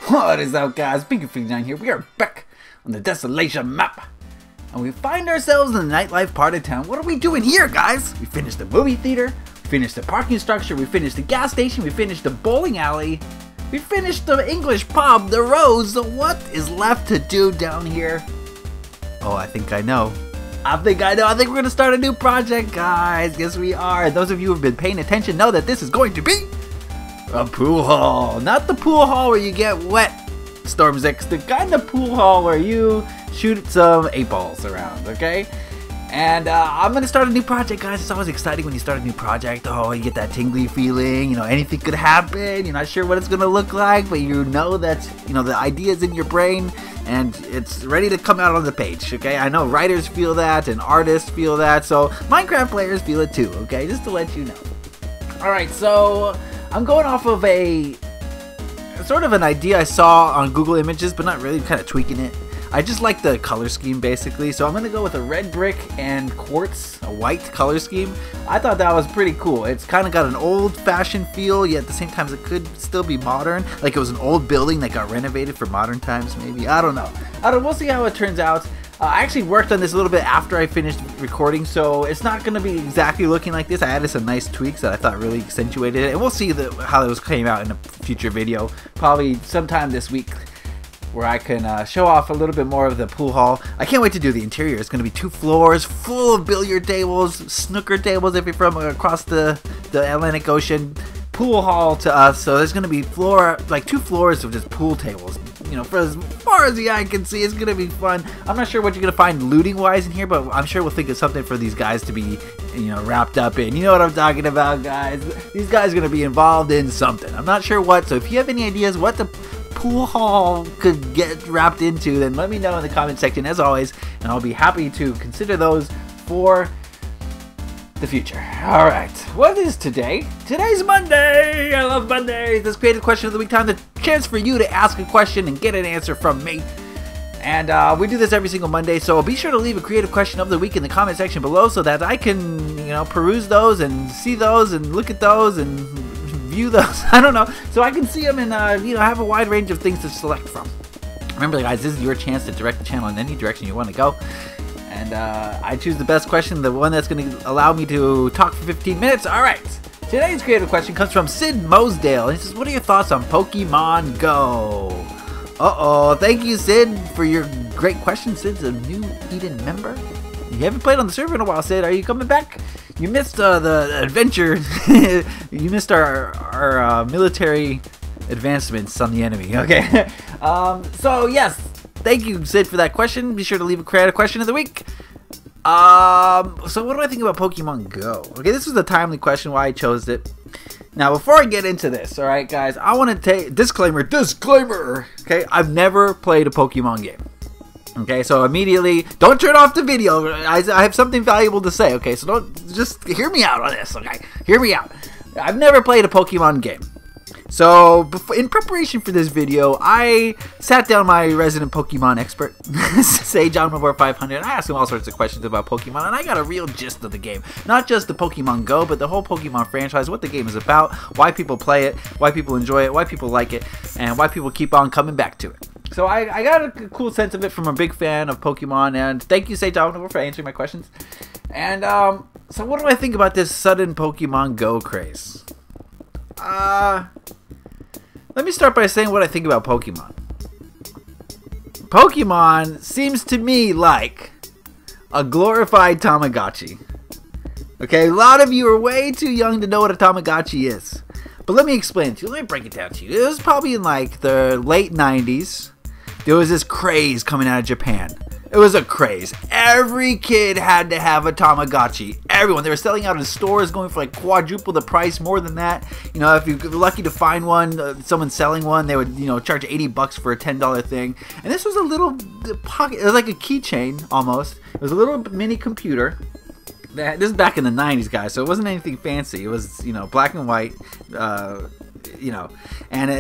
What is up, guys? Beancrew49 here. We are back on the Desolation map. And we find ourselves in the nightlife part of town. What are we doing here, guys? We finished the movie theater, we finished the parking structure, we finished the gas station, we finished the bowling alley, we finished the English pub, the Rose. So what is left to do down here? Oh, I think I know. I think we're going to start a new project, guys. Yes, we are. Those of you who have been paying attention know that this is going to be a pool hall. Not the pool hall where you get wet, Storm6. The kind of pool hall where you shoot some 8 balls around, okay? And I'm going to start a new project, guys. It's always exciting when you start a new project. Oh, you get that tingly feeling. You know, anything could happen. You're not sure what it's going to look like, but you know that, you know, the idea's in your brain and it's ready to come out on the page, okay? I know writers feel that and artists feel that, so Minecraft players feel it too, okay? Just to let you know. Alright, so I'm going off of a sort of an idea I saw on Google Images, but not really, kind of tweaking it. I just like the color scheme basically, so I'm going to go with a red brick and quartz, a white color scheme. I thought that was pretty cool. It's kind of got an old-fashioned feel, yet at the same time it could still be modern. Like it was an old building that got renovated for modern times maybe. I don't know. We'll see how it turns out. I actually worked on this a little bit after I finished recording, so it's not going to be exactly looking like this. I added some nice tweaks that I thought really accentuated it, and we'll see how those came out in a future video, probably sometime this week, where I can show off a little bit more of the pool hall. I can't wait to do the interior. It's going to be 2 floors full of billiard tables, snooker tables if you're from across the Atlantic Ocean. Pool hall to us, so there's going to be 2 floors of just pool tables. You know, for as far as the eye can see, it's going to be fun. I'm not sure what you're going to find looting-wise in here, but I'm sure we'll think of something for these guys to be, you know, wrapped up in. You know what I'm talking about, guys. These guys are going to be involved in something. I'm not sure what, so if you have any ideas what the pool hall could get wrapped into, then let me know in the comment section as always, and I'll be happy to consider those for the future. Alright, what is today? Today's Monday! I love Mondays! This creative question of the week time, the chance for you to ask a question and get an answer from me. And we do this every single Monday, so be sure to leave a creative question of the week in the comment section below so that I can, you know, peruse those and see those and look at those and view those. I don't know. So I can see them and, you know, have a wide range of things to select from. Remember, guys, this is your chance to direct the channel in any direction you want to go. And I choose the best question, the one that's going to allow me to talk for 15 minutes. Alright, today's creative question comes from Sid Mosdale. He says, what are your thoughts on Pokemon Go? Uh-oh, thank you, Sid, for your great question. Sid's a new Eden member. You haven't played on the server in a while, Sid. Are you coming back? You missed the adventure. You missed our military advancements on the enemy. Okay, so yes. Thank you, Sid, for that question. Be sure to leave a creative question of the week. So what do I think about Pokemon Go? Okay, this was a timely question, why I chose it. Now, before I get into this, alright, guys, I want to take... Disclaimer! Okay, I've never played a Pokemon game. Okay, so immediately, don't turn off the video. I have something valuable to say, okay? So don't... Just hear me out on this, okay? Hear me out. I've never played a Pokemon game. So, in preparation for this video, I sat down my resident Pokemon expert, Sage Omnivore 500, and I asked him all sorts of questions about Pokemon, and I got a real gist of the game. Not just the Pokemon Go, but the whole Pokemon franchise, what the game is about, why people play it, why people enjoy it, why people like it, and why people keep on coming back to it. So I got a cool sense of it from a big fan of Pokemon, and thank you, Sage Omnivore, for answering my questions. And, so what do I think about this sudden Pokemon Go craze? Let me start by saying what I think about Pokemon. Pokemon seems to me like a glorified Tamagotchi. Okay, a lot of you are way too young to know what a Tamagotchi is. But let me explain it to you. Let me break it down to you. It was probably in like the late 90s. There was this craze coming out of Japan. It was a craze. Every kid had to have a Tamagotchi. Everyone. They were selling out in stores, going for like quadruple the price, more than that. You know, if you're lucky to find one, someone selling one, they would, you know, charge $80 for a $10 thing. And this was a little pocket. It was like a keychain almost. It was a little mini computer. This is back in the 90s, guys, so it wasn't anything fancy. It was, you know, black and white, you know. And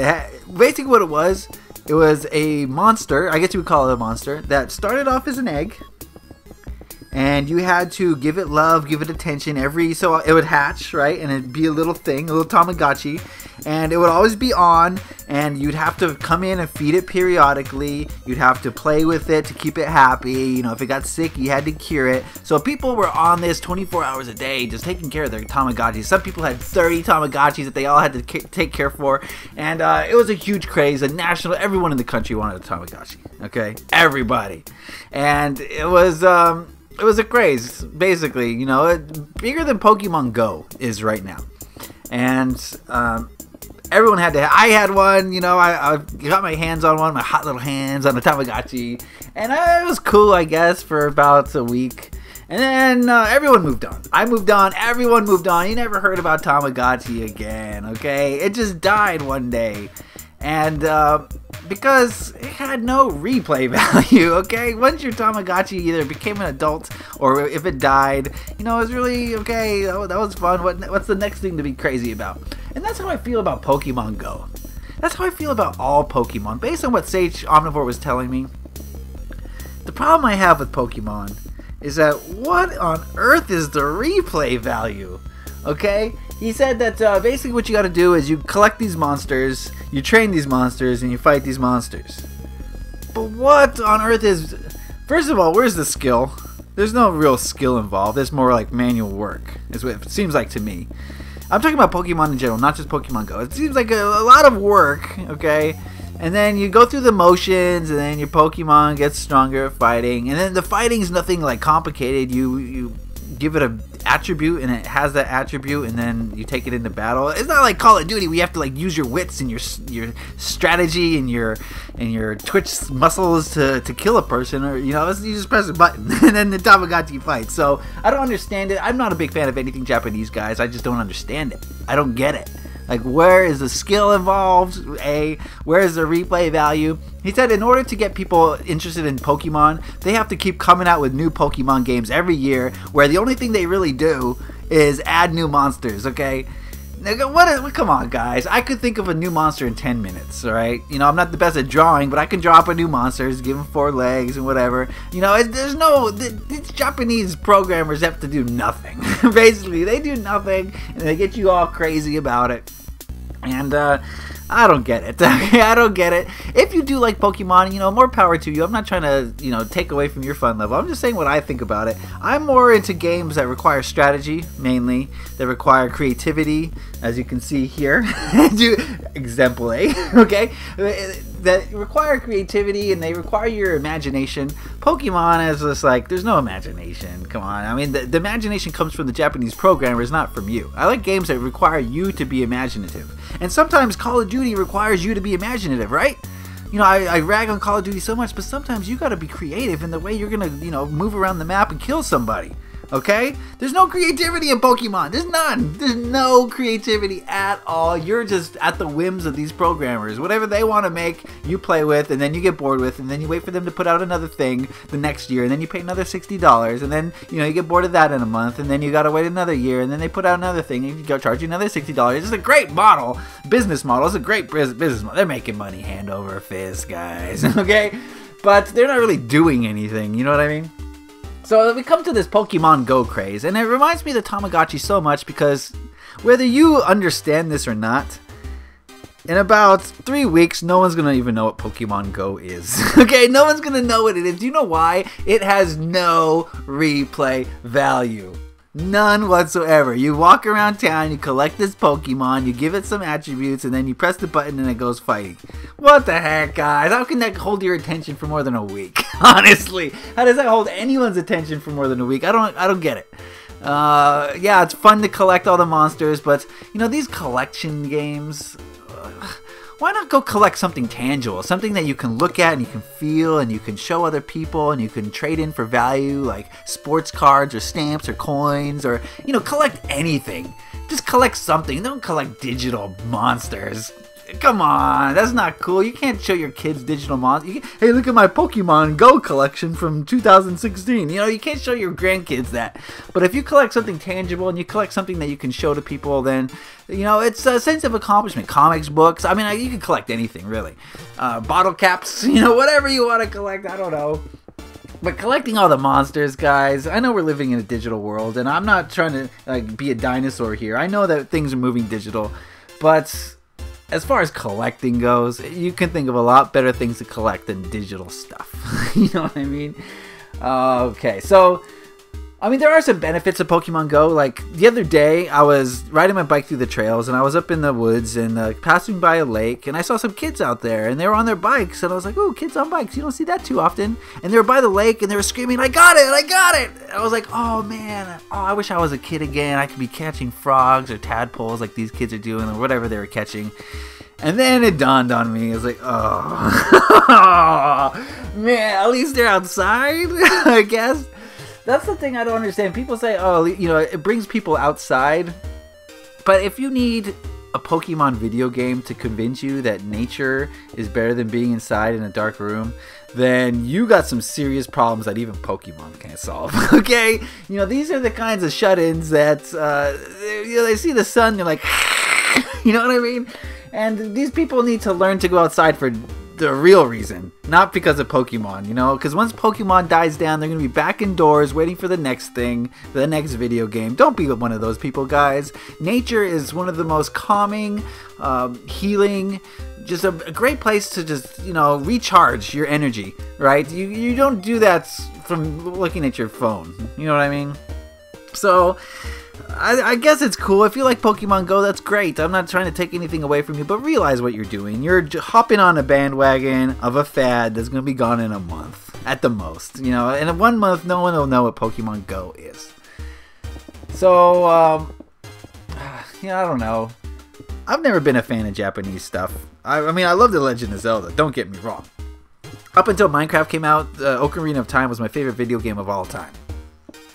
basically what it was a monster, I guess you would call it a monster, that started off as an egg. and you had to give it love, give it attention so it would hatch, right? And it'd be a little thing, a little Tamagotchi, and it would always be on, and you'd have to come in and feed it periodically. You'd have to play with it to keep it happy. You know, if it got sick, you had to cure it. So people were on this 24 hours a day, just taking care of their Tamagotchis. Some people had 30 Tamagotchis that they all had to take care for, and it was a huge craze. Everyone in the country wanted a Tamagotchi. Okay, everybody, and it was a craze, basically. You know, bigger than Pokemon Go is right now, and everyone had to. I had one, you know. I got my hands on one, my hot little hands on a Tamagotchi, and it was cool, I guess, for about a week. And then everyone moved on. I moved on. Everyone moved on. You never heard about Tamagotchi again, okay? It just died one day. And because it had no replay value, okay? Once your Tamagotchi either became an adult or if it died, you know, it was really, okay, that was fun. What's the next thing to be crazy about? And that's how I feel about Pokemon Go. That's how I feel about all Pokemon. Based on what Sage Omnivore was telling me, the problem I have with Pokemon is that what on earth is the replay value? Okay? He said that basically what you gotta do is you collect these monsters, you train these monsters, and you fight these monsters. But what on earth is... First of all, where's the skill? There's no real skill involved. It's more like manual work, is what it seems like to me. I'm talking about Pokemon in general, not just Pokemon Go. It seems like a lot of work, okay? And then you go through the motions, and then your Pokemon gets stronger at fighting. And then the fighting's nothing like complicated. You give it an attribute, and it has that attribute, and then you take it into battle. It's not like Call of Duty where you have to like use your wits and your strategy and your twitch muscles to kill a person, or you know, you just press a button and then the Tamagotchi fights. So I don't understand it. I'm not a big fan of anything Japanese, guys. I just don't understand it. I don't get it. Like, where is the skill involved? Where is the replay value? He said in order to get people interested in Pokemon, they have to keep coming out with new Pokemon games every year, where the only thing they really do is add new monsters, okay? Come on, guys. I could think of a new monster in 10 minutes, alright? You know, I'm not the best at drawing, but I can draw up a new monster, give him 4 legs and whatever. You know, these Japanese programmers have to do nothing. Basically, they do nothing, and they get you all crazy about it. And, I don't get it. I don't get it. If you do like Pokemon, you know, more power to you. I'm not trying to, you know, take away from your fun level. I'm just saying what I think about it. I'm more into games that require strategy, mainly. That require creativity, as you can see here. Example A, okay? That require creativity, and they require your imagination. Pokemon is just like, there's no imagination. Come on. I mean, the imagination comes from the Japanese programmers, not from you. I like games that require you to be imaginative. And sometimes Call of Duty requires you to be imaginative, right? You know, I rag on Call of Duty so much, but sometimes you gotta be creative in the way you're gonna, you know, move around the map and kill somebody. Okay? There's no creativity in Pokemon. There's none. There's no creativity at all. You're just at the whims of these programmers. Whatever they want to make, you play with, and then you get bored with, and then you wait for them to put out another thing the next year, and then you pay another $60, and then, you know, you get bored of that in a month, and then you gotta wait another year, and then they put out another thing, and you go charge you another $60. It's a great model. Business model. It's a great business model. They're making money hand over fist, guys. Okay? But they're not really doing anything. You know what I mean? So we come to this Pokemon Go craze, and it reminds me of the Tamagotchi so much because whether you understand this or not, in about 3 weeks, no one's going to even know what Pokemon Go is. Okay, no one's going to know what it is. Do you know why? It has no replay value. None whatsoever. You walk around town, you collect this Pokemon, you give it some attributes, and then you press the button and it goes fighting. What the heck, guys? How can that hold your attention for more than a week? Honestly, how does that hold anyone's attention for more than a week? I don't get it. Yeah, it's fun to collect all the monsters, but you know, these collection games, why not go collect something tangible, something that you can look at and you can feel and you can show other people and you can trade in for value, like sports cards or stamps or coins, or, you know, collect anything. Just collect something. Don't collect digital monsters. Come on, that's not cool. You can't show your kids digital monsters. Hey, look at my Pokemon Go collection from 2016. You know, you can't show your grandkids that. But if you collect something tangible and you collect something that you can show to people, then, you know, it's a sense of accomplishment. Comics, books, I mean, you can collect anything, really. Bottle caps, you know, whatever you want to collect, I don't know. But collecting all the monsters, guys, I know we're living in a digital world, and I'm not trying to like be a dinosaur here. I know that things are moving digital, but as far as collecting goes, you can think of a lot better things to collect than digital stuff. You know what I mean? Okay, so I mean, there are some benefits of Pokemon Go. Like, the other day, I was riding my bike through the trails, and I was up in the woods and passing by a lake, and I saw some kids out there, and they were on their bikes, and I was like, ooh, kids on bikes, you don't see that too often. And they were by the lake, and they were screaming, I got it, I got it! And I was like, oh, man, I wish I was a kid again. I could be catching frogs or tadpoles like these kids are doing, or whatever they were catching. And then it dawned on me. I was like, oh, man, at least they're outside, I guess. That's the thing I don't understand. People say, oh, you know, it brings people outside. But if you need a Pokemon video game to convince you that nature is better than being inside in a dark room, then you got some serious problems that even Pokemon can't solve. Okay? You know, these are the kinds of shut-ins that, you know, they see the sun, they're like, you know what I mean? And these people need to learn to go outside for the real reason, not because of Pokemon, you know, because once Pokemon dies down, they're going to be back indoors waiting for the next thing, the next video game. Don't be one of those people, guys. Nature is one of the most calming, healing, just a great place to just, you know, recharge your energy, right? You don't do that from looking at your phone, you know what I mean? So I guess it's cool. If you like Pokemon Go, that's great. I'm not trying to take anything away from you, but realize what you're doing. You're hopping on a bandwagon of a fad that's going to be gone in a month, at the most. You know, in 1 month, no one will know what Pokemon Go is. So, you know, I don't know. I've never been a fan of Japanese stuff. I mean, I love The Legend of Zelda, don't get me wrong. Up until Minecraft came out, Ocarina of Time was my favorite video game of all time.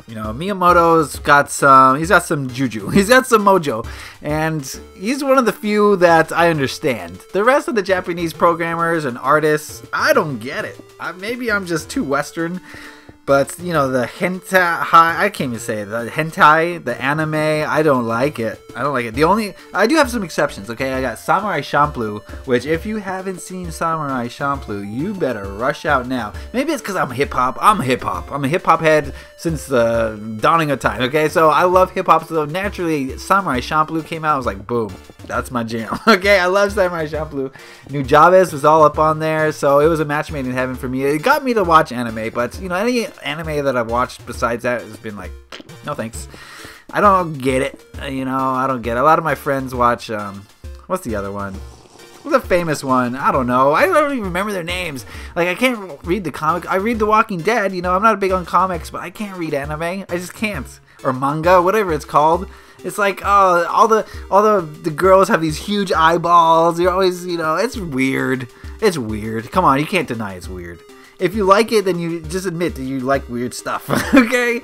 You know, Miyamoto's got some juju. He's got some mojo. And he's one of the few that I understand. The rest of the Japanese programmers and artists, I don't get it. Maybe I'm just too Western. But, you know, the hentai, I can't even say it. The hentai, the anime, I don't like it. I don't like it. I do have some exceptions, okay? I got Samurai Champloo, which if you haven't seen Samurai Champloo, you better rush out now. Maybe it's because I'm hip-hop. I'm a hip-hop head since the dawning of time, okay? So I love hip-hop, so naturally Samurai Champloo came out. I was like, boom, that's my jam, okay? I love Samurai Champloo. Nujabes was all up on there, so it was a match made in heaven for me. It got me to watch anime, but, you know, any anime that I've watched besides that has been like, no thanks. I don't get it. You know, I don't get it. A lot of my friends watch, what's the other one? What's the famous one? I don't know. I don't even remember their names. Like, I can't read the comic. I read The Walking Dead. You know, I'm not big on comics, but I can't read anime. I just can't. Or manga, whatever it's called. It's like, oh, all the girls have these huge eyeballs. You're always, you know, it's weird. It's weird. Come on, you can't deny it's weird. If you like it, then you just admit that you like weird stuff, okay?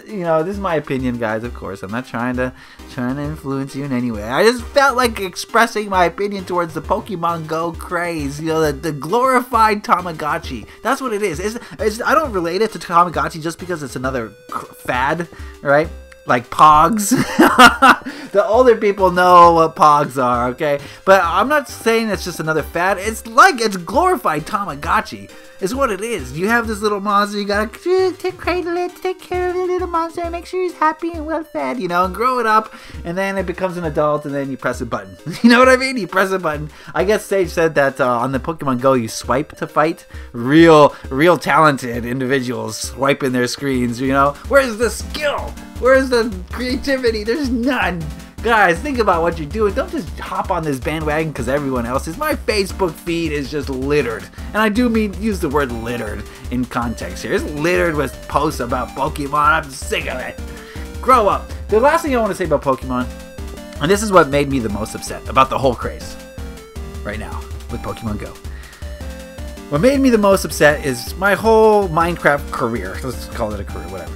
You know, this is my opinion, guys, of course. I'm not trying to influence you in any way. I just felt like expressing my opinion towards the Pokemon Go craze. You know, the glorified Tamagotchi. That's what it is. I don't relate it to Tamagotchi just because it's another fad, right? Like Pogs. The older people know what Pogs are, okay? But I'm not saying it's just another fad. It's glorified Tamagotchi. It's what it is. You have this little monster, you gotta cradle it, take care of the little monster, and make sure he's happy and well fed, you know, and grow it up, and then it becomes an adult, and then you press a button. You know what I mean? You press a button. I guess Sage said that on the Pokemon Go, you swipe to fight. Real talented individuals swiping their screens, you know? Where's the skill? Where's the creativity? There's none. Guys, think about what you're doing. Don't just hop on this bandwagon because everyone else is. My Facebook feed is just littered. And I do mean use the word littered in context here. It's littered with posts about Pokemon. I'm sick of it. Grow up. The last thing I want to say about Pokemon, and this is what made me the most upset about the whole craze right now with Pokemon Go. What made me the most upset is my whole Minecraft career. Let's call it a career, whatever.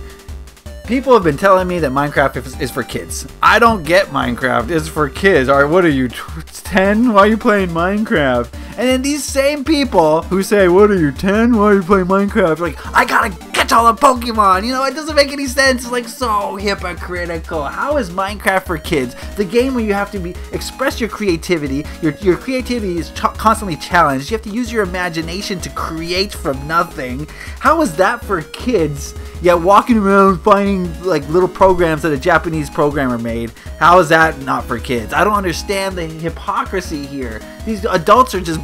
People have been telling me that Minecraft is for kids. I don't get Minecraft. It's for kids. Alright, what are you, 10? Why are you playing Minecraft? And then these same people who say, what are you, 10? Why are you playing Minecraft? Like, I gotta get catch all the Pokemon. You know, it doesn't make any sense. It's like so hypocritical. How is Minecraft for kids the game where you have to express your creativity? Your creativity is constantly challenged. You have to use your imagination to create from nothing. How is that for kids? Yeah, walking around finding like little programs that a Japanese programmer made. How is that not for kids? I don't understand the hypocrisy here. These adults are just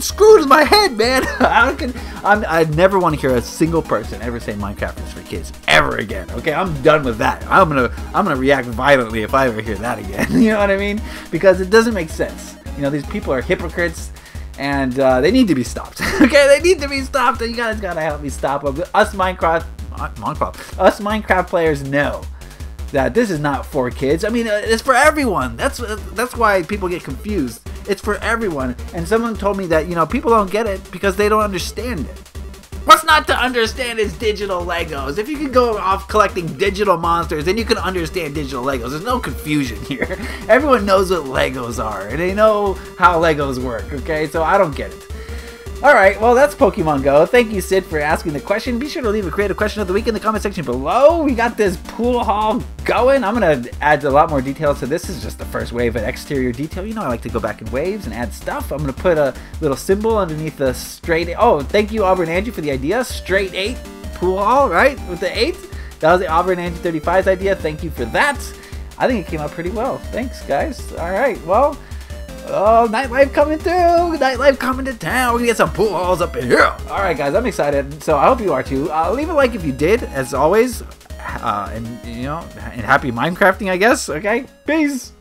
screwed in my head, man. I never want to hear a single person ever say Minecraft is for kids ever again. Okay, I'm done with that. I'm gonna react violently if I ever hear that again. You know what I mean? Because it doesn't make sense. You know, these people are hypocrites. And they need to be stopped. Okay, they need to be stopped. And you guys gotta help me stop them. Us Minecraft players know that this is not for kids. I mean, it's for everyone. That's why people get confused. It's for everyone. And someone told me that, you know, people don't get it because they don't understand it. What's not to understand is digital Legos. If you can go off collecting digital monsters, then you can understand digital Legos. There's no confusion here. Everyone knows what Legos are, and they know how Legos work, okay? So I don't get it. Alright, well, that's Pokemon Go. Thank you, Sid, for asking the question. Be sure to leave a creative question of the week in the comment section below. We got this pool hall going. I'm going to add a lot more details to this. This is just the first wave of exterior detail. You know I like to go back in waves and add stuff. I'm going to put a little symbol underneath the straight... Oh, thank you, Auburn Angie, for the idea. Straight 8 pool hall, right? With the 8. That was the Auburn Angie 35's idea. Thank you for that. I think it came out pretty well. Thanks, guys. Alright, well... Oh, nightlife coming through! Nightlife coming to town! We're gonna get some pool halls up in here! Alright guys, I'm excited, so I hope you are too. Leave a like if you did, as always. And, you know, and happy Minecrafting, I guess. Okay? Peace!